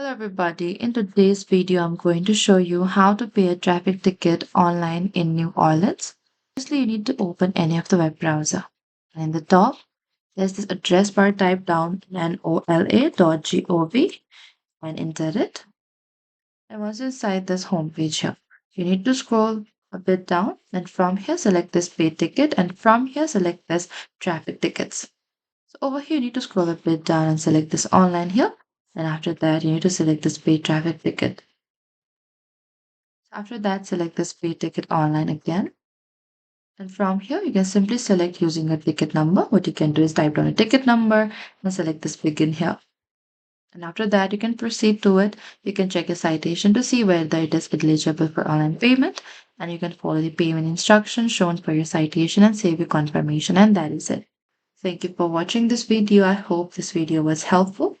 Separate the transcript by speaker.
Speaker 1: Hello everybody, in today's video I'm going to show you how to pay a traffic ticket online in New Orleans. Firstly, you need to open any of the web browser. And in the top, there's this address bar, type down nola.gov and enter it. And once you're inside this homepage here, you need to scroll a bit down and from here select this pay ticket and from here select this traffic tickets. So over here, you need to scroll a bit down and select this online here. And after that, you need to select this pay traffic ticket. After that, select this pay ticket online again. And from here, you can simply select using a ticket number. What you can do is type down a ticket number and select this begin here. And after that, you can proceed to it. You can check your citation to see whether it is eligible for online payment. And you can follow the payment instructions shown for your citation and save your confirmation. And that is it. Thank you for watching this video. I hope this video was helpful.